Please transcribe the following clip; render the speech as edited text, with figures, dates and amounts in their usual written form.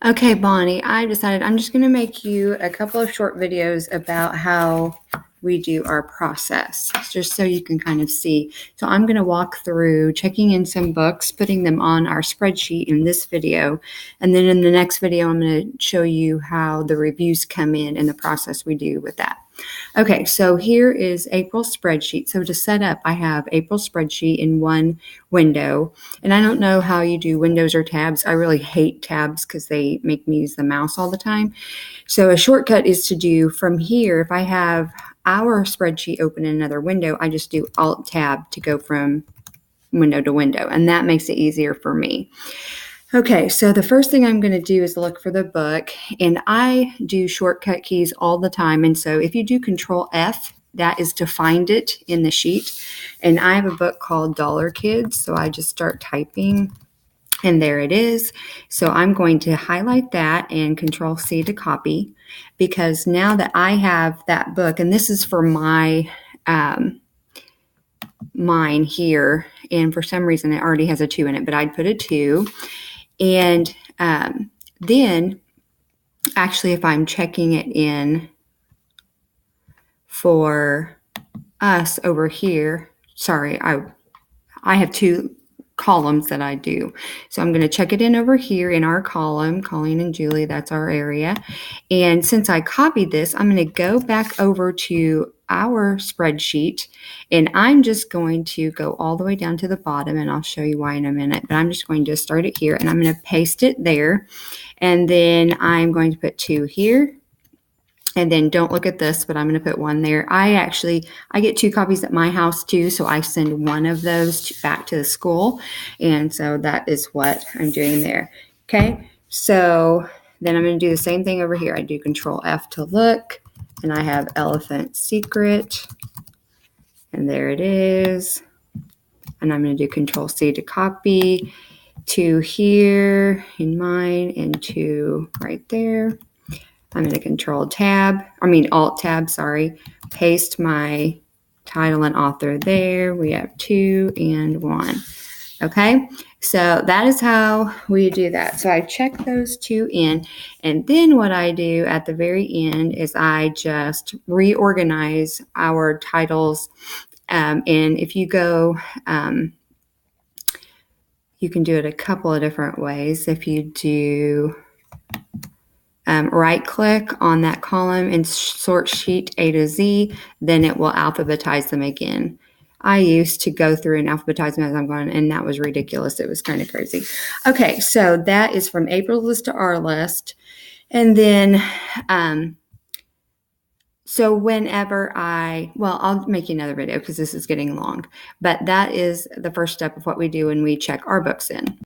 Okay, Bonnie, I decided I'm just going to make you a couple of short videos about how we do our process, just so you can kind of see. So I'm going to walk through checking in some books, putting them on our spreadsheet in this video, and then in the next video, I'm going to show you how the reviews come in and the process we do with that. Okay, so here is April's spreadsheet. So to set up, I have April's spreadsheet in one window. And I don't know how you do windows or tabs. I really hate tabs because they make me use the mouse all the time. So a shortcut is to do from here, if I have our spreadsheet open in another window, I just do Alt Tab to go from window to window. And that makes it easier for me. Okay, so the first thing I'm going to do is look for the book, and I do shortcut keys all the time. And so if you do Control F, that is to find it in the sheet. And I have a book called Dollar Kids, so I just start typing, and there it is. So I'm going to highlight that and Control C to copy, because now that I have that book, and this is for my mine here, and for some reason it already has a 2 in it, but I'd put a 2. And then, actually, if I'm checking it in for us over here, sorry, I have 2 columns that I do. So I'm going to check it in over here in our column, Colleen and Julie, that's our area. And since I copied this, I'm going to go back over to our spreadsheet, and I'm just going to go all the way down to the bottom, and I'll show you why in a minute, but I'm just going to start it here, and I'm going to paste it there, and then I'm going to put 2 here. And then don't look at this, but I'm going to put 1 there. I get 2 copies at my house too, so I send one of those back to the school. And so that is what I'm doing there. Okay, so then I'm going to do the same thing over here. I do Control F to look, and I have Elephant Secret, and there it is. And I'm going to do Control C to copy, 2 here in mine, and 2 right there. I'm going to Alt Tab, paste my title and author there. We have 2 and 1. Okay, so that is how we do that. So I check those 2 in, and then what I do at the very end is I just reorganize our titles. And if you go, you can do it a couple of different ways. If you do right click on that column and sort sheet A to Z, then it will alphabetize them again. I used to go through and alphabetize them as I'm going, and that was ridiculous. It was kind of crazy. Okay, so that is from April's list to our list. And then, so whenever I'll make you another video because this is getting long, but that is the first step of what we do when we check our books in.